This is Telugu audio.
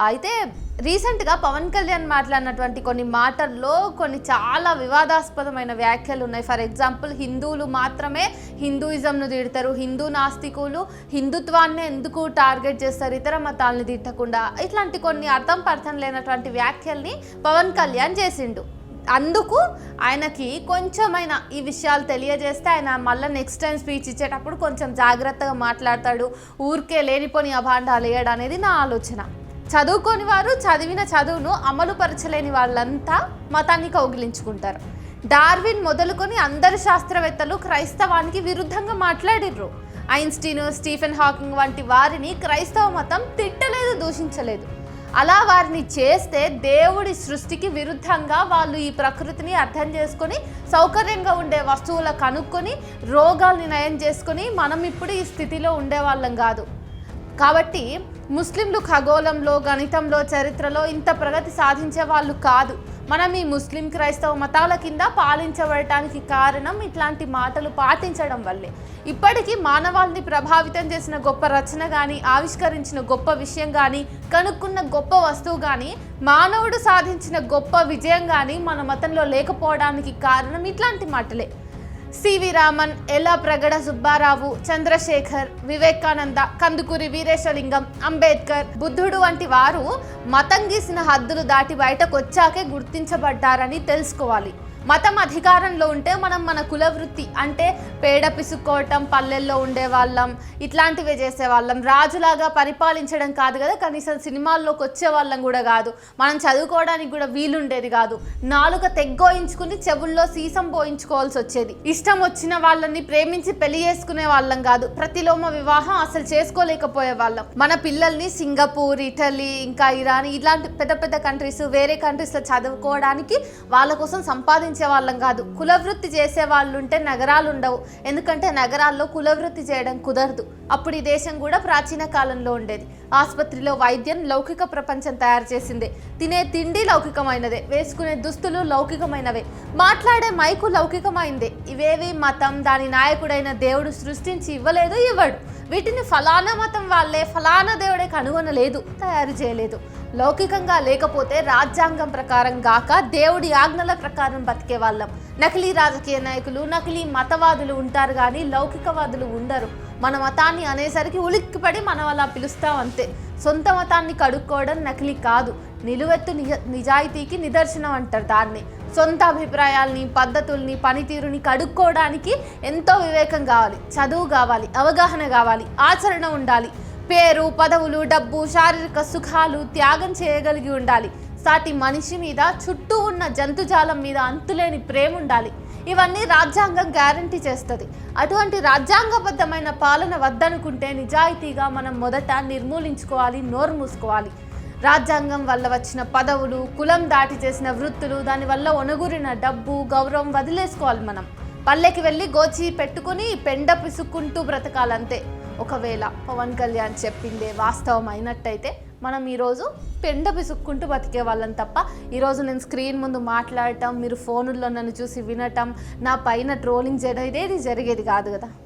అయితే రీసెంట్గా పవన్ కళ్యాణ్ మాట్లాడినటువంటి కొన్ని మాటల్లో కొన్ని చాలా వివాదాస్పదమైన వ్యాఖ్యలు ఉన్నాయి. ఫర్ ఎగ్జాంపుల్, హిందువులు మాత్రమే హిందూయిజంను తిడతారు, హిందూ నాస్తికులు హిందుత్వాన్ని ఎందుకు టార్గెట్ చేస్తారు, ఇతర మతాలని తిట్టకుండా, ఇట్లాంటి కొన్ని అర్థం లేనటువంటి వ్యాఖ్యల్ని పవన్ కళ్యాణ్ చేసిండు. అందుకు ఆయనకి కొంచెమైనా ఈ విషయాలు తెలియజేస్తే ఆయన మళ్ళీ నెక్స్ట్ టైం స్పీచ్ ఇచ్చేటప్పుడు కొంచెం జాగ్రత్తగా మాట్లాడతాడు, ఊరికే లేనిపోని అభాండాలు వేయడం అనేది నా ఆలోచన. చదువుకొని వారు చదివిన చదువును అమలు పరచలేని వాళ్ళంతా మతాన్ని కౌగిలించుకుంటారు. డార్విన్ మొదలుకొని అందరు శాస్త్రవేత్తలు క్రైస్తవానికి విరుద్ధంగా మాట్లాడిర్రు. ఐన్స్టీన్, స్టీఫెన్ హాకింగ్ వంటి వారిని క్రైస్తవ మతం తిట్టలేదు, దూషించలేదు. అలా వారిని చేస్తే దేవుడి సృష్టికి విరుద్ధంగా వాళ్ళు ఈ ప్రకృతిని అర్థం చేసుకొని సౌకర్యంగా ఉండే వస్తువులు కనుక్కొని రోగాల్ని నయం చేసుకొని మనం ఇప్పుడు ఈ స్థితిలో ఉండేవాళ్ళం కాదు. కాబట్టి ముస్లింలు ఖగోళంలో, గణితంలో, చరిత్రలో ఇంత ప్రగతి సాధించే వాళ్ళు కాదు. మనం ఈ ముస్లిం క్రైస్తవ మతాల కింద పాలించబడటానికి కారణం ఇట్లాంటి మాటలు పాటించడం వల్లే. ఇప్పటికీ మానవాళిని ప్రభావితం చేసిన గొప్ప రచన కానీ, ఆవిష్కరించిన గొప్ప విషయం కానీ, కనుక్కున్న గొప్ప వస్తువు కానీ, మానవుడు సాధించిన గొప్ప విజయం కానీ మన మతంలో లేకపోవడానికి కారణం ఇట్లాంటి మాటలే. సివి రామన్, ఎల్లప్రగడ సుబ్బారావు, చంద్రశేఖర్, వివేకానంద, కందుకూరి వీరేశలింగం, అంబేద్కర్, బుద్ధుడు వంటి వారు మతం గీసిన హద్దులు దాటి బయటకు వచ్చాకే గుర్తించబడ్డారని తెలుసుకోవాలి. మతం అధికారంలో ఉంటే మనం మన కుల వృత్తి అంటే పేడ పిసుక్కోవటం, పల్లెల్లో ఉండేవాళ్ళం, ఇట్లాంటివే చేసేవాళ్ళం. రాజులాగా పరిపాలించడం కాదు కదా, కనీసం సినిమాల్లోకి వచ్చే వాళ్ళం కూడా కాదు. మనం చదువుకోవడానికి కూడా వీలుండేది కాదు. నాలుక తెగ్గోయించుకుని చెవుల్లో సీసం పోయించుకోవాల్సి వచ్చేది. ఇష్టం వచ్చిన వాళ్ళని ప్రేమించి పెళ్లి చేసుకునే వాళ్ళం కాదు. ప్రతిలోమ వివాహం అసలు చేసుకోలేకపోయే వాళ్ళం. మన పిల్లల్ని సింగపూర్, ఇటలీ, ఇంకా ఇరాన్ ఇలాంటి పెద్ద పెద్ద కంట్రీస్, వేరే కంట్రీస్లో చదువుకోవడానికి వాళ్ళ కోసం సంపాదించే వాళ్ళం కాదు. కులవృత్తి చేసే వాళ్ళు ఉంటే నగరాలు ఉండవు, ఎందుకంటే నగరాల్లో కులవృత్తి చేయడం కుదరదు. అప్పుడు ఈ దేశం కూడా ప్రాచీన కాలంలో ఉండేది. ఆసుపత్రిలో వైద్యం లౌకిక ప్రపంచం తయారు చేసిందే. తినే తిండి లౌకికమైనదే, వేసుకునే దుస్తులు లౌకికమైనవే, మాట్లాడే మైకు లౌకికమైందే. ఇవేవి మతం, దాని నాయకుడైన దేవుడు సృష్టించి ఇవ్వలేదు, ఇవ్వడు. వీటిని ఫలానా మతం వాళ్ళే, ఫలానా దేవుడే కనుగొనలేదు, తయారు చేయలేదు. లౌకికంగా లేకపోతే రాజ్యాంగం ప్రకారం గాక దేవుడి ఆజ్ఞల ప్రకారం బతికే వాళ్ళం. నకిలీ రాజకీయ నాయకులు, నకిలీ మతవాదులు ఉంటారు కానీ లౌకికవాదులు ఉండరు. మన మతాన్ని అనేసరికి ఉలిక్కిపడి మనం అలా పిలుస్తాం అంతే. సొంత మతాన్ని కడుక్కోవడం నకిలీ కాదు, నిలువెత్తు నిజాయితీకి నిదర్శనం అంటారు దాన్ని. సొంత అభిప్రాయాల్ని, పద్ధతుల్ని, పనితీరుని కడుక్కోవడానికి ఎంతో వివేకం కావాలి, చదువు కావాలి, అవగాహన కావాలి, ఆచరణ ఉండాలి. పేరు, పదవులు, డబ్బు, శారీరక సుఖాలు త్యాగం చేయగలిగి ఉండాలి. సాటి మనిషి మీద, చుట్టూ ఉన్న జంతుజాలం మీద అంతులేని ప్రేమ ఉండాలి. ఇవన్నీ రాజ్యాంగం గ్యారంటీ చేస్తుంది. అటువంటి రాజ్యాంగబద్ధమైన పాలన వద్దనుకుంటే నిజాయితీగా మనం మొదట నిర్మూలించుకోవాలి, నోరు మూసుకోవాలి. రాజ్యాంగం వల్ల వచ్చిన పదవులు, కులం దాటి చేసిన వృత్తులు, దానివల్ల ఒనగూరిన డబ్బు, గౌరవం వదిలేసుకోవాలి. మనం పల్లెకి వెళ్ళి గోచి పెట్టుకుని పెండ పిసుక్కుంటూ బ్రతకాలంతే. ఒకవేళ పవన్ కళ్యాణ్ చెప్పిందే వాస్తవం అయినట్టయితే మనం ఈరోజు పెండ పిసుక్కుంటూ బతికే వాళ్ళం తప్ప, ఈరోజు నేను స్క్రీన్ ముందు మాట్లాడటం, మీరు ఫోనుల్లో నన్ను చూసి వినటం, నా పైన ట్రోలింగ్ చేయడం ఇదేది జరిగేది కాదు కదా.